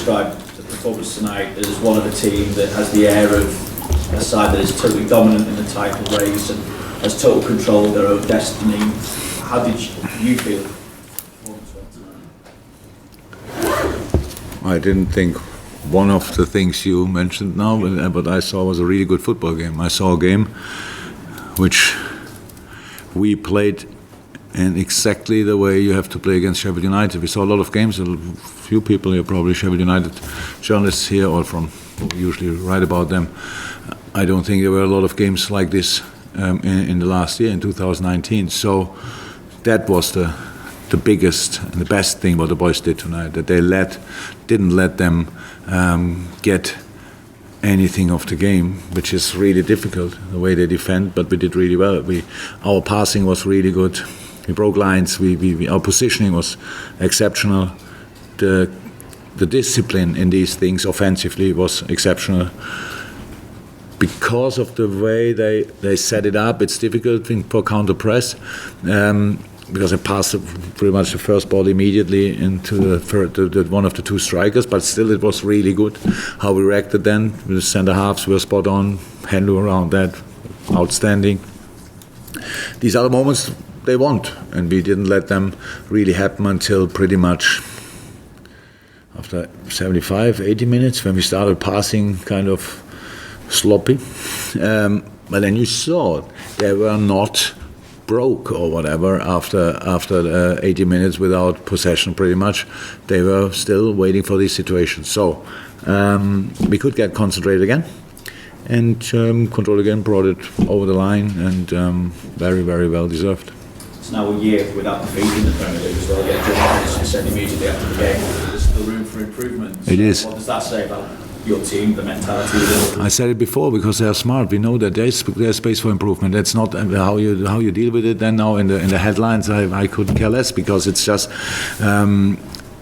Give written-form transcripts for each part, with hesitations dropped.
describe the performance tonight as one of the team that has the air of a side that is totally dominant in the title race and has total control of their own destiny. How did you feel? I didn't think one of the things you mentioned now, but I saw was a really good football game. I saw a game which we played in exactly the way you have to play against Sheffield United. We saw a lot of games. A few people here, probably Sheffield United journalists here, or from who usually write about them. I don't think there were a lot of games like this in the last year, in 2019. So that was the biggest and the best thing what the boys did tonight, that they didn't let them get anything of the game, which is really difficult, the way they defend, but we did really well. Our passing was really good. We broke lines, our positioning was exceptional. The discipline in these things offensively was exceptional. Because of the way they set it up, it's difficult for counter-press. Because I passed pretty much the first ball immediately into the one of the two strikers, but still it was really good how we reacted then. The centre halves were spot on, handle around that, outstanding. These are the moments they want, and we didn't let them really happen until pretty much after 75, 80 minutes, when we started passing kind of sloppy. But then you saw they were not broke or whatever after 80 minutes without possession pretty much. They were still waiting for these situations. So we could get concentrated again and control again, brought it over the line, and very, very well deserved. It's now a year without defeat in the Premier League as well. You said immediately after the game there's still room for improvement. It is. What does that say about your team, the mentality? I said it before, because they are smart. We know that there's space for improvement. That's not how you deal with it. Then now in the headlines, I couldn't care less, because it's just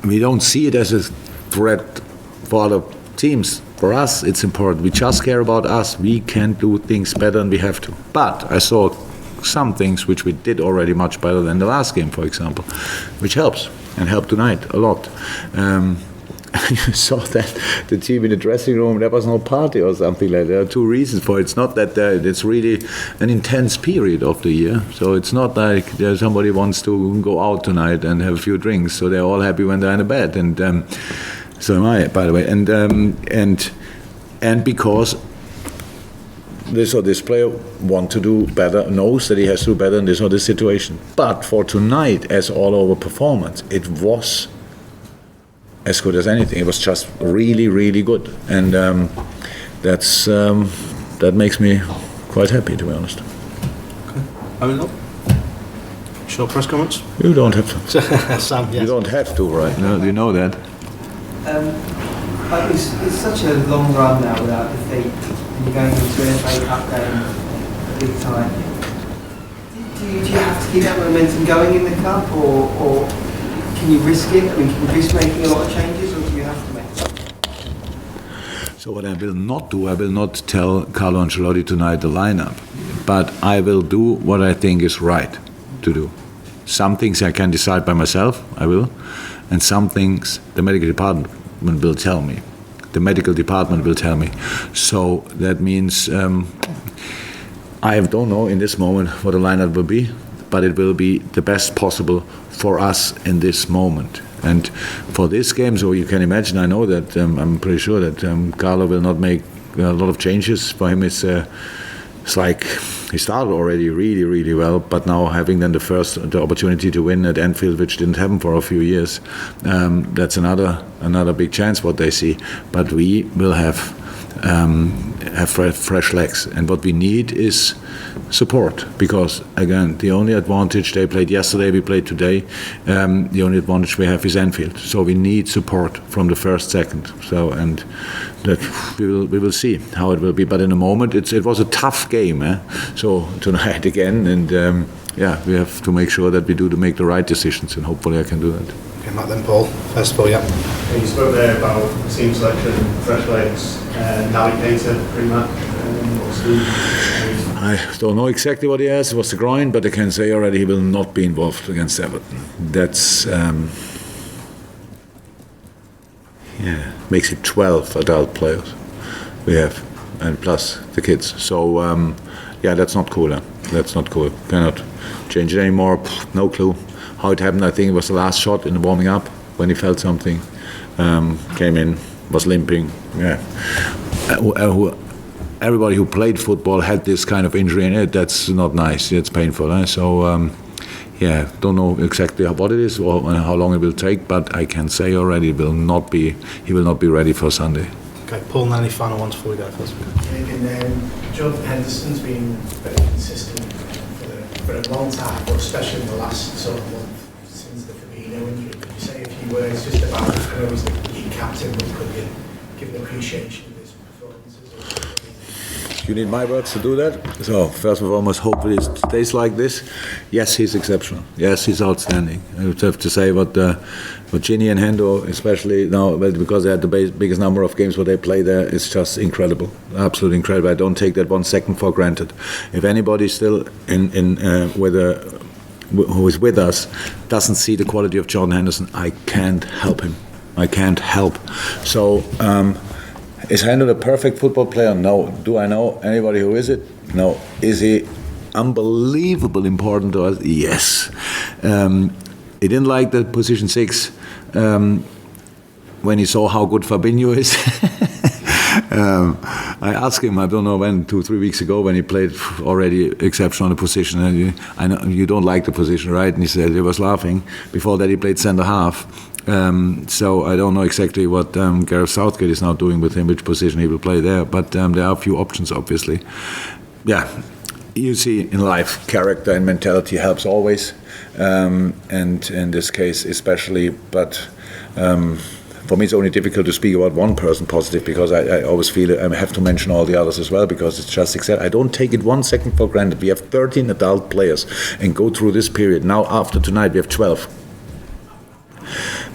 we don't see it as a threat for other teams. For us, it's important. We just care about us. We can do things better, and we have to. But I saw some things which we did already much better than the last game, for example, which helps, and helped tonight a lot. You saw that the team in the dressing room, there was no party or something like that. There are two reasons for it. It's not that it's really an intense period of the year. So it's not like somebody wants to go out tonight and have a few drinks. So they're all happy when they're in the bed. And so am I, by the way. And because this player wants to do better, knows that he has to do better in this or this situation. But for tonight, as all over performance, it was as good as anything. It was just really, really good, and that makes me quite happy, to be honest. Okay. I mean, short press comments. You don't have to. Sam, yes. You don't have to, right? No, you know that. It's such a long run now without defeat, and you're going into an FA Cup game big time. Do you have to keep that momentum going in the cup, or can you risk it? I mean, can you risk making a lot of changes, or do you have to make them? So what I will not do, I will not tell Carlo Ancelotti tonight the lineup, but I will do what I think is right to do. Some things I can decide by myself, I will, and some things the medical department will tell me. The medical department will tell me. So that means I don't know in this moment what the lineup will be, but it will be the best possible for us in this moment. And for this game, so you can imagine, I know that, I'm pretty sure that Carlo will not make a lot of changes. For him, it's like he started already really, really well, but now having then the opportunity to win at Anfield, which didn't happen for a few years, that's another big chance what they see. But we will have fresh legs, and what we need is support, because again, the only advantage, they played yesterday, we played today, the only advantage we have is Anfield, so we need support from the first second. So, and that we will see how it will be, but in a moment it was a tough game, so tonight again, and we have to make sure that we make the right decisions, and hopefully I can do that. Okay, Matt, then Paul. First of all, yeah. You spoke there about team selection, fresh legs, navigator, pretty much. I don't know exactly what he has. It was the groin, but I can say already he will not be involved against Everton. That's makes it 12 adult players we have, and plus the kids. So that's not cool. That's not cool. Cannot change it anymore. No clue how it happened. I think it was the last shot in the warming up when he felt something. Came in, was limping. Everybody who played football had this kind of injury in it. That's not nice. It's painful. So don't know exactly what it is or how long it will take, but I can say already he will not be ready for Sunday. Okay, Paul, any final ones before we go first? Jordan Henderson's been very consistent for a long time, but especially in the last sort of month since the Fabinho injury. Could you say a few words just about, I know he's the key captain, but could you give an appreciation of his performances? You need my words to do that. So first of all, must hope it stays like this. Yes, he's exceptional. Yes, he's outstanding. I would have to say what Ginny and Hendo, especially now, because they had the biggest number of games where they play there, it's just incredible, absolutely incredible. I don't take that 1 second for granted. If anybody still who is with us doesn't see the quality of Jordan Henderson, I can't help him. I can't help. So. Is Hendo the perfect football player? No. Do I know anybody who is it? No. Is he unbelievably important to us? Yes. He didn't like the position 6 when he saw how good Fabinho is. I asked him, I don't know when, 2-3 weeks ago, when he played already exceptional on the position. And I know you don't like the position, right? And he said he was laughing. Before that, he played centre half. So I don't know exactly what Gareth Southgate is now doing with him, which position he will play there. But there are a few options, obviously. Yeah, you see in life, character and mentality helps always, and in this case especially. But for me, it's only difficult to speak about one person positive, because I always feel I have to mention all the others as well, because it's just I don't take it 1 second for granted. We have 13 adult players and go through this period. Now after tonight we have 12.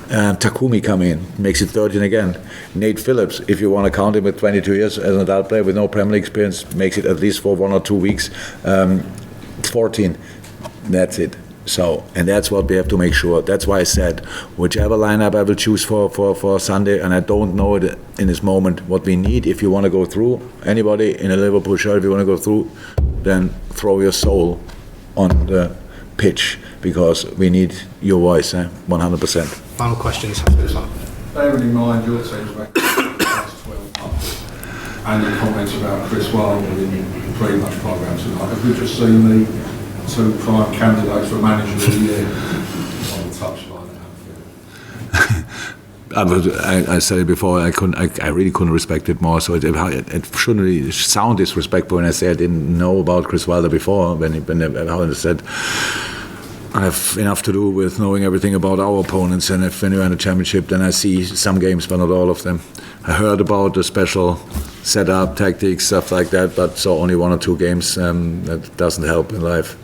Takumi coming in, makes it 13 again. Nate Phillips, if you want to count him with 22 years as an adult player with no Premier League experience, makes it at least for 1 or 2 weeks. 14, that's it. So, and that's what we have to make sure. That's why I said, whichever lineup I will choose for Sunday, and I don't know it in this moment what we need. If you want to go through, anybody in a Liverpool shirt, if you want to go through, then throw your soul on the pitch, because we need your voice, 100%. Final questions. Bearing in mind your team's record for the last 12 months and the comments about Chris Wilder in the pre-match programme tonight, have we just seen the 2 prime candidates for manager of the year on the touchline at Anfield? I said it before. I really couldn't respect it more. So it shouldn't really sound disrespectful when I say I didn't know about Chris Wilder before. When I said I have enough to do with knowing everything about our opponents, and if when you're in a championship, then I see some games, but not all of them. I heard about the special setup, tactics, stuff like that, but saw only 1 or 2 games. That doesn't help in life.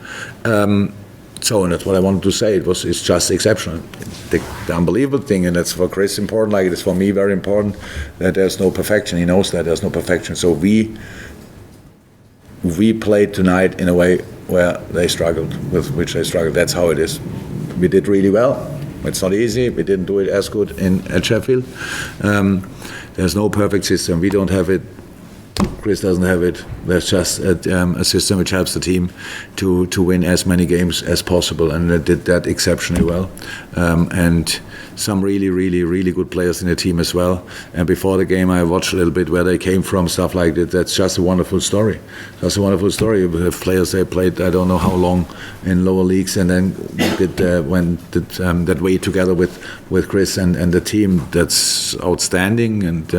So, and that's what I wanted to say. It's just exceptional. The unbelievable thing, and that's for Chris important, like it is for me very important, that there's no perfection. He knows that there's no perfection. So we played tonight in a way where they struggled, with which they struggled. That's how it is. We did really well. It's not easy. We didn't do it as good at Sheffield. There's no perfect system. We don't have it. Chris doesn't have it. There's just a system which helps the team to win as many games as possible, and they did that exceptionally well. And some really, really, really good players in the team as well. And before the game, I watched a little bit where they came from, stuff like that. That's just a wonderful story. That's a wonderful story. We have players, they played I don't know how long in lower leagues, and then did that way together with Chris and the team. That's outstanding. And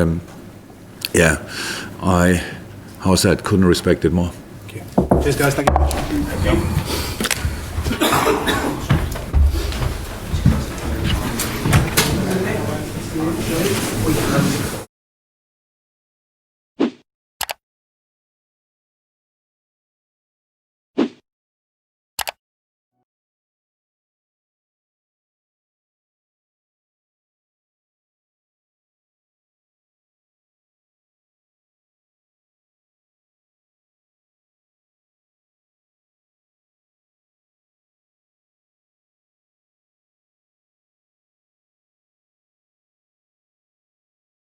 how's that? Couldn't respect it more. Thank you. Cheers, guys. Thank you. We can